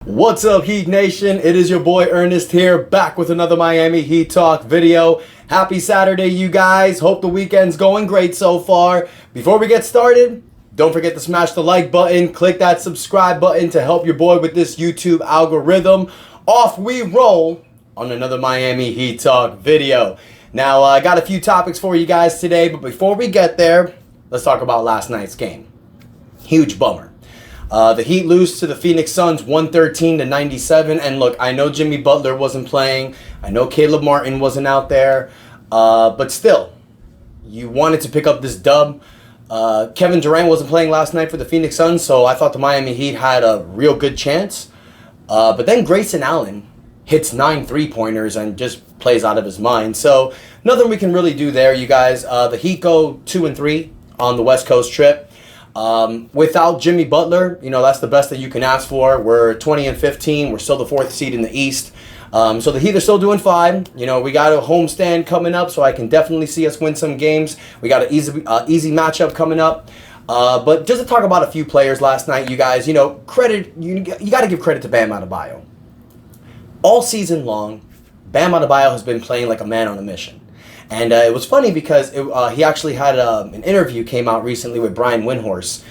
What's up, Heat Nation? It is your boy Ernest here, back with another Miami Heat Talk video. Happy Saturday, you guys. Hope the weekend's going great so far. Before we get started, don't forget to smash the like button, click that subscribe button to help your boy with this YouTube algorithm. Off we roll on another Miami Heat Talk video. Now, I got a few topics for you guys today, but before we get there, let's talk about last night's game. Huge bummer. The Heat lose to the Phoenix Suns 113-97. And look, I know Jimmy Butler wasn't playing. I know Caleb Martin wasn't out there. But still, you wanted to pick up this dub. Kevin Durant wasn't playing last night for the Phoenix Suns, so I thought the Miami Heat had a real good chance. But then Grayson Allen hits 9 3-pointers and just plays out of his mind. So nothing we can really do there, you guys. The Heat go 2-3 on the West Coast trip. Without Jimmy Butler, you know, that's the best that you can ask for. We're 20-15. We're still the 4th seed in the East. So the Heat are still doing fine. You know, we got a homestand coming up, so I can definitely see us win some games. We got an easy matchup coming up. But just to talk about a few players last night, you guys, you know, you got to give credit to Bam Adebayo. All season long, Bam Adebayo has been playing like a man on a mission. And it was funny because he actually had an interview came out recently with Brian Windhorst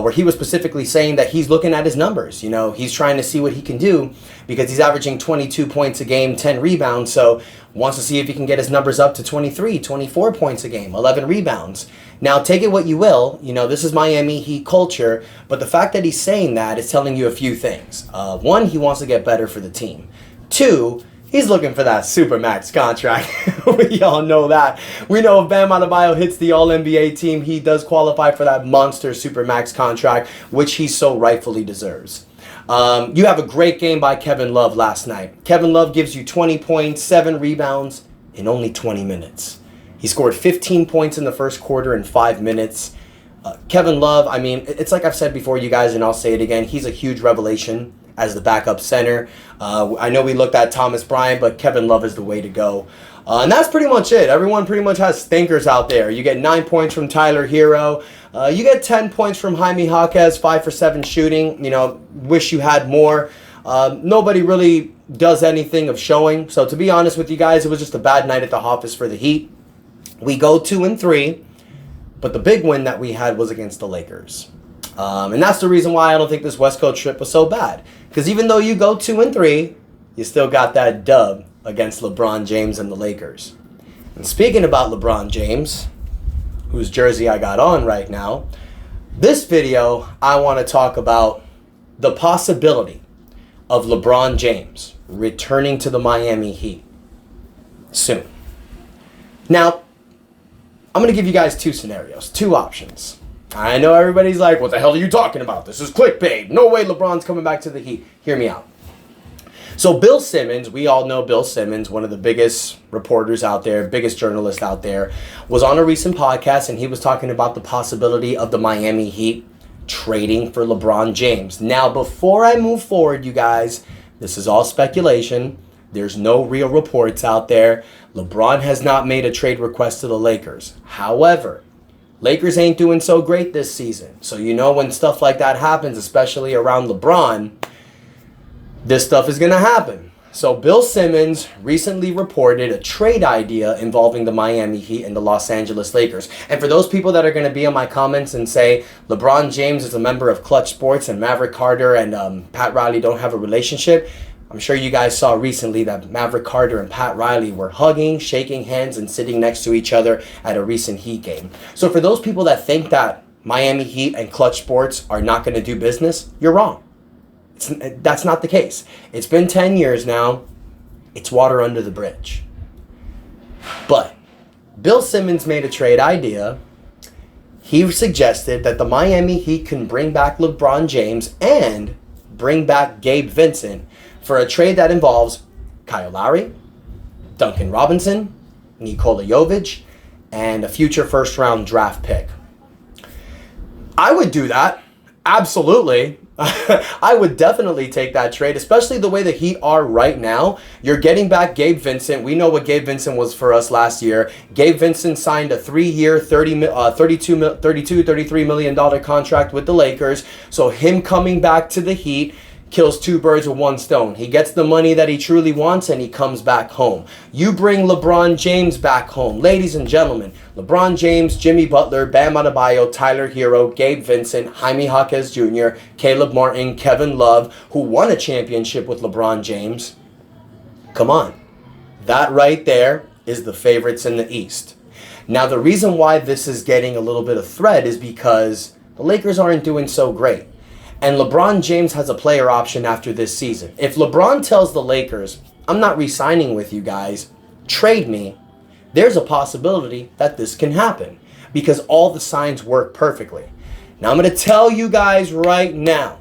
where he was specifically saying that he's looking at his numbers. You know, he's trying to see what he can do because he's averaging 22 points a game, 10 rebounds. So wants to see if he can get his numbers up to 23, 24 points a game, 11 rebounds. Now, take it what you will. You know, this is Miami Heat culture. But the fact that he's saying that is telling you a few things. One, he wants to get better for the team. Two, he's looking for that Supermax contract. We all know that. We know if Bam Adebayo hits the All-NBA team, he does qualify for that monster Supermax contract, which he so rightfully deserves. You have a great game by Kevin Love last night. Kevin Love gives you 20 points, 7 rebounds in only 20 minutes. He scored 15 points in the first quarter in 5 minutes. Kevin Love, I mean, it's like I've said before, you guys, and I'll say it again, he's a huge revelation as the backup center. I know we looked at Thomas Bryant, but Kevin Love is the way to go. And that's pretty much it. Everyone pretty much has stinkers out there. You get 9 points from Tyler Hero. You get 10 points from Jaime Jaquez, 5 for 7 shooting. You know, wish you had more. Nobody really does anything of showing. So to be honest with you guys, it was just a bad night at the office for the Heat. We go 2-3, but the big win that we had was against the Lakers. And that's the reason why I don't think this West Coast trip was so bad. Because even though you go 2-3, you still got that dub against LeBron James and the Lakers. And speaking about LeBron James, whose jersey I got on right now, this video I want to talk about the possibility of LeBron James returning to the Miami Heat soon. Now, I'm going to give you guys 2 scenarios, 2 options. I know everybody's like, what the hell are you talking about? This is clickbait. No way LeBron's coming back to the Heat. Hear me out. So Bill Simmons, we all know Bill Simmons, one of the biggest reporters out there, biggest journalist out there, was on a recent podcast and he was talking about the possibility of the Miami Heat trading for LeBron James. Now, before I move forward, you guys, this is all speculation. There's no real reports out there. LeBron has not made a trade request to the Lakers. However, Lakers ain't doing so great this season. So you know when stuff like that happens, especially around LeBron, this stuff is going to happen. So Bill Simmons recently reported a trade idea involving the Miami Heat and the Los Angeles Lakers. And for those people that are going to be on my comments and say LeBron James is a member of Clutch Sports and Maverick Carter and Pat Riley don't have a relationship, I'm sure you guys saw recently that Maverick Carter and Pat Riley were hugging, shaking hands, and sitting next to each other at a recent Heat game. So for those people that think that Miami Heat and Clutch Sports are not going to do business, you're wrong. That's not the case. It's been 10 years now. It's water under the bridge. But Bill Simmons made a trade idea. He suggested that the Miami Heat can bring back LeBron James and bring back Gabe Vincent for a trade that involves Kyle Lowry, Duncan Robinson, Nikola Jovic, and a future first-round draft pick. I would do that. Absolutely. I would definitely take that trade, especially the way the Heat are right now. You're getting back Gabe Vincent. We know what Gabe Vincent was for us last year. Gabe Vincent signed a 3-year, $33 million contract with the Lakers. So him coming back to the Heat kills two birds with one stone. He gets the money that he truly wants and he comes back home. You bring LeBron James back home. Ladies and gentlemen, LeBron James, Jimmy Butler, Bam Adebayo, Tyler Hero, Gabe Vincent, Jaime Jaquez Jr., Caleb Martin, Kevin Love, who won a championship with LeBron James. Come on. That right there is the favorites in the East. Now, the reason why this is getting a little bit of thread is because the Lakers aren't doing so great. And LeBron James has a player option after this season. If LeBron tells the Lakers, I'm not re-signing with you guys, trade me, there's a possibility that this can happen because all the signs work perfectly. Now I'm going to tell you guys right now,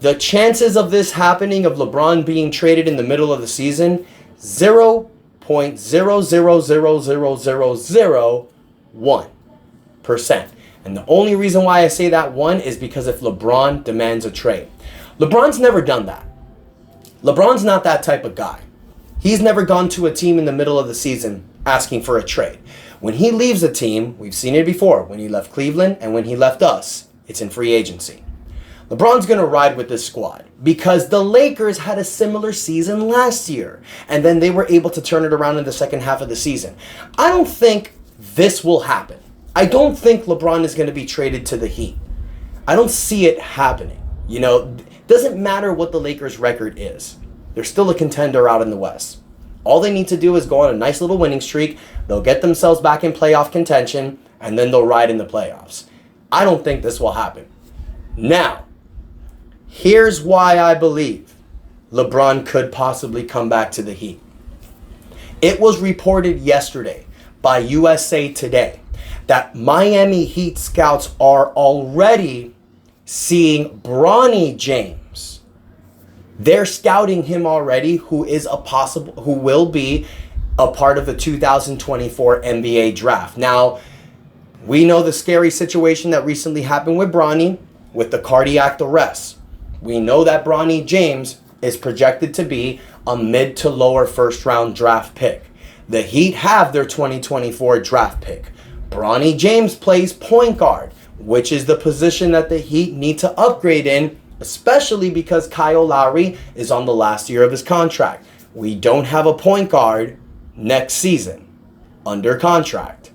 the chances of this happening, of LeBron being traded in the middle of the season, 0.0000001%. And the only reason why I say that one is because if LeBron demands a trade. LeBron's never done that. LeBron's not that type of guy. He's never gone to a team in the middle of the season asking for a trade. When he leaves a team, we've seen it before, when he left Cleveland and when he left us, it's in free agency. LeBron's going to ride with this squad because the Lakers had a similar season last year, and then they were able to turn it around in the second half of the season. I don't think this will happen. I don't think LeBron is going to be traded to the Heat. I don't see it happening. You know, doesn't matter what the Lakers' record is. They're still a contender out in the West. All they need to do is go on a nice little winning streak. They'll get themselves back in playoff contention, and then they'll ride in the playoffs. I don't think this will happen. Now, here's why I believe LeBron could possibly come back to the Heat. It was reported yesterday by USA Today that Miami Heat scouts are already seeing Bronny James. They're scouting him already, who will be a part of the 2024 NBA draft. Now, we know the scary situation that recently happened with Bronny with the cardiac arrest. We know that Bronny James is projected to be a mid to lower first round draft pick. The Heat have their 2024 draft pick. Bronny James plays point guard, which is the position that the Heat need to upgrade in, especially because Kyle Lowry is on the last year of his contract. We don't have a point guard next season under contract.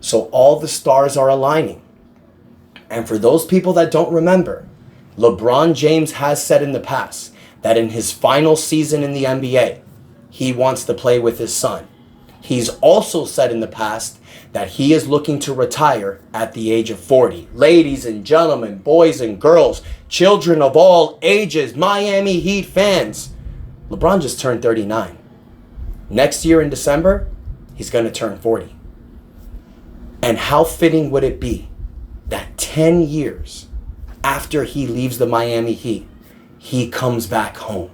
So all the stars are aligning. And for those people that don't remember, LeBron James has said in the past that in his final season in the NBA, he wants to play with his son. He's also said in the past that he is looking to retire at the age of 40. Ladies and gentlemen, boys and girls, children of all ages, Miami Heat fans, LeBron just turned 39. Next year in December, he's going to turn 40. And how fitting would it be that 10 years after he leaves the Miami Heat, he comes back home?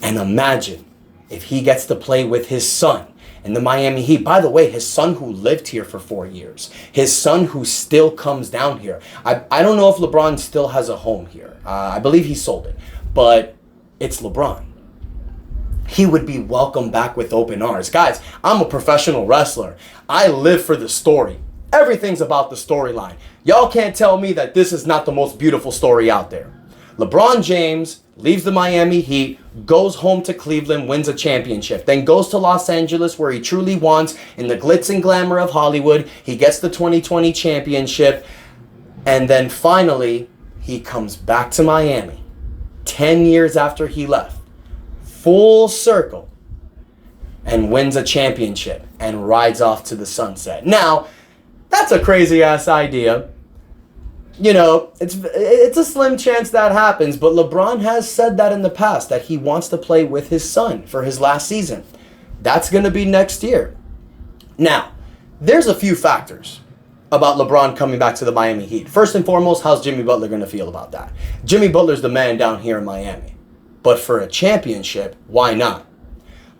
And imagine if he gets to play with his son in the Miami Heat. By the way, his son who lived here for 4 years. His son who still comes down here. I don't know if LeBron still has a home here. I believe he sold it. But it's LeBron. He would be welcomed back with open arms. Guys, I'm a professional wrestler. I live for the story. Everything's about the storyline. Y'all can't tell me that this is not the most beautiful story out there. LeBron James leaves the Miami Heat, goes home to Cleveland, wins a championship, then goes to Los Angeles where he truly wants, in the glitz and glamour of Hollywood. He gets the 2020 championship, and then finally he comes back to Miami 10 years after he left, full circle, and wins a championship and rides off to the sunset. Now, that's a crazy ass idea. You know, it's a slim chance that happens, but LeBron has said that in the past, that he wants to play with his son for his last season. That's going to be next year. Now, there's a few factors about LeBron coming back to the Miami Heat. First and foremost, how's Jimmy Butler going to feel about that? Jimmy Butler's the man down here in Miami. But for a championship, why not?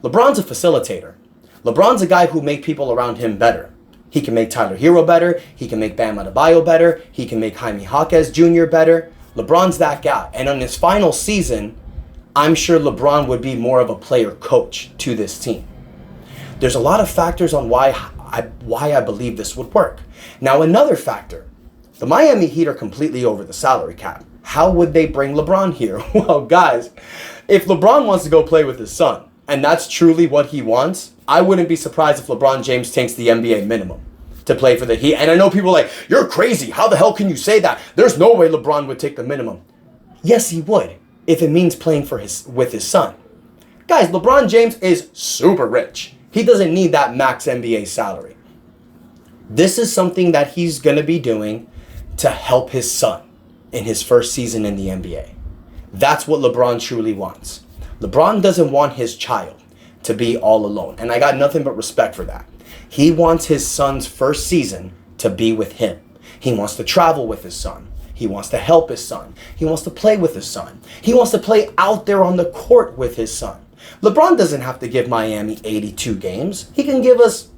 LeBron's a facilitator. LeBron's a guy who makes people around him better. He can make Tyler Hero better. He can make Bam Adebayo better. He can make Jaime Jaquez Jr. better. LeBron's that guy. And on his final season, I'm sure LeBron would be more of a player coach to this team. There's a lot of factors on why I believe this would work. Now, another factor, the Miami Heat are completely over the salary cap. How would they bring LeBron here? Well, guys, if LeBron wants to go play with his son, and that's truly what he wants, I wouldn't be surprised if LeBron James takes the NBA minimum to play for the Heat. And I know people are like, you're crazy. How the hell can you say that? There's no way LeBron would take the minimum. Yes, he would, if it means playing with his son. Guys, LeBron James is super rich. He doesn't need that max NBA salary. This is something that he's going to be doing to help his son in his first season in the NBA. That's what LeBron truly wants. LeBron doesn't want his child to be all alone. And I got nothing but respect for that. He wants his son's first season to be with him. He wants to travel with his son. He wants to help his son. He wants to play with his son. He wants to play out there on the court with his son. LeBron doesn't have to give Miami 82 games. He can give us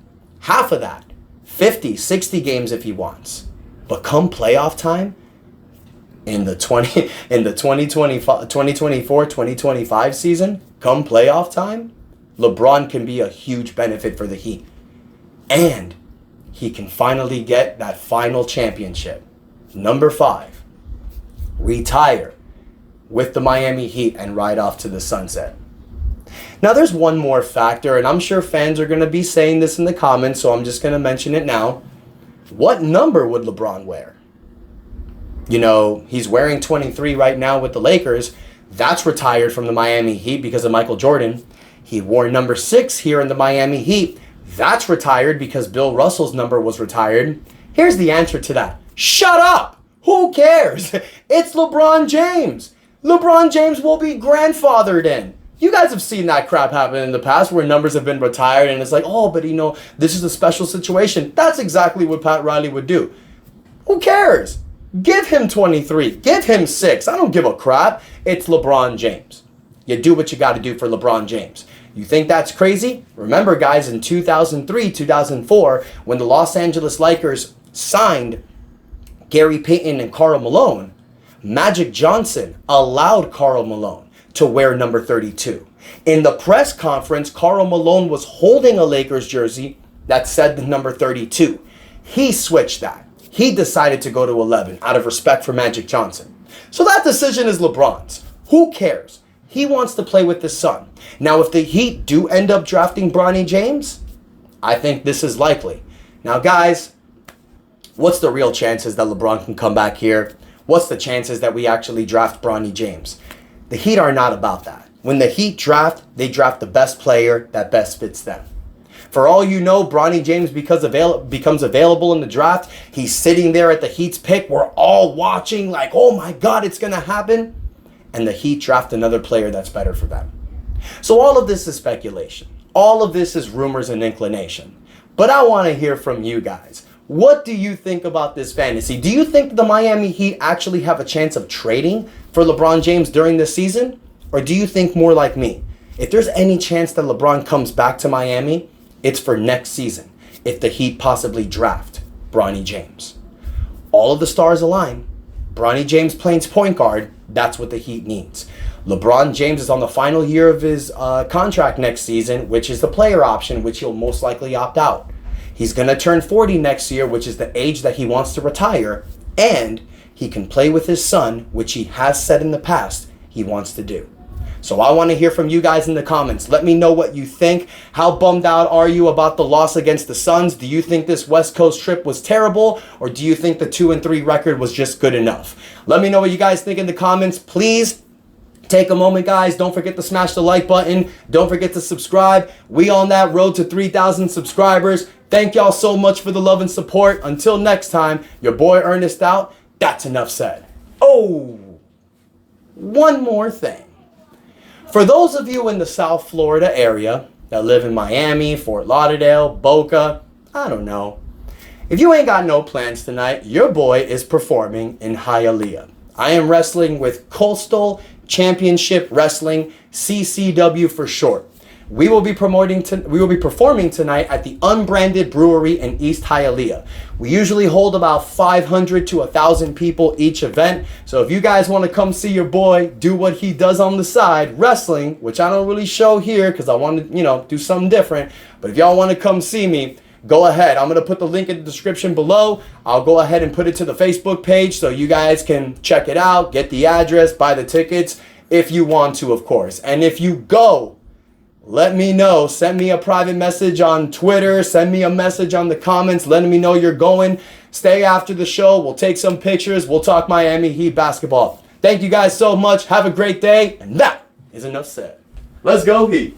half of that. 50, 60 games if he wants. But come playoff time, in the 2024-2025 season, come playoff time, LeBron can be a huge benefit for the Heat. And he can finally get that final championship. Number 5, retire with the Miami Heat and ride off to the sunset. Now, there's one more factor, and I'm sure fans are going to be saying this in the comments, so I'm just going to mention it now. What number would LeBron wear? You know, he's wearing 23 right now with the Lakers. That's retired from the Miami Heat because of Michael Jordan. He wore number 6 here in the Miami Heat. That's retired because Bill Russell's number was retired. Here's the answer to that. Shut up! Who cares? It's LeBron James. LeBron James will be grandfathered in. You guys have seen that crap happen in the past where numbers have been retired and it's like, oh, but this is a special situation. That's exactly what Pat Riley would do. Who cares? Give him 23. Give him 6. I don't give a crap. It's LeBron James. You do what you got to do for LeBron James. You think that's crazy? Remember, guys, in 2003, 2004, when the Los Angeles Lakers signed Gary Payton and Karl Malone, Magic Johnson allowed Karl Malone to wear number 32. In the press conference, Karl Malone was holding a Lakers jersey that said the number 32. He switched that. He decided to go to 11 out of respect for Magic Johnson. So that decision is LeBron's. Who cares? He wants to play with his son. Now, if the Heat do end up drafting Bronny James, I think this is likely. Now, guys, what's the real chances that LeBron can come back here? What's the chances that we actually draft Bronny James? The Heat are not about that. When the Heat draft, they draft the best player that best fits them. For all you know, Bronny James becomes available in the draft. He's sitting there at the Heat's pick. We're all watching like, oh my God, it's going to happen. And the Heat draft another player that's better for them. So all of this is speculation. All of this is rumors and inclination. But I want to hear from you guys. What do you think about this fantasy? Do you think the Miami Heat actually have a chance of trading for LeBron James during this season? Or do you think more like me? If there's any chance that LeBron comes back to Miami, it's for next season. If the Heat possibly draft Bronny James. All of the stars align. Bronny James playing point guard, that's what the Heat needs. LeBron James is on the final year of his contract next season, which is the player option, which he'll most likely opt out. He's going to turn 40 next year, which is the age that he wants to retire, and he can play with his son, which he has said in the past he wants to do. So I want to hear from you guys in the comments. Let me know what you think. How bummed out are you about the loss against the Suns? Do you think this West Coast trip was terrible, or do you think the 2-3 record was just good enough? Let me know what you guys think in the comments. Please take a moment, guys. Don't forget to smash the like button. Don't forget to subscribe. We on that road to 3,000 subscribers. Thank y'all so much for the love and support. Until next time, your boy Ernest out. That's enough said. Oh, one more thing. For those of you in the South Florida area that live in Miami, Fort Lauderdale, Boca, I don't know. If you ain't got no plans tonight, your boy is performing in Hialeah. I am wrestling with Coastal Championship Wrestling, CCW for short. We will be performing tonight at the Unbranded Brewery in East Hialeah. We usually hold about 500 to 1,000 people each event. So if you guys want to come see your boy do what he does on the side, wrestling, which I don't really show here because I want to, do something different. But if y'all want to come see me, go ahead. I'm going to put the link in the description below. I'll go ahead and put it to the Facebook page so you guys can check it out, get the address, buy the tickets if you want to, of course. And if you go, let me know. Send me a private message on Twitter. Send me a message on the comments letting me know you're going. Stay after the show. We'll take some pictures. We'll talk Miami Heat basketball. Thank you guys so much. Have a great day. And that is enough said. Let's go, Heat.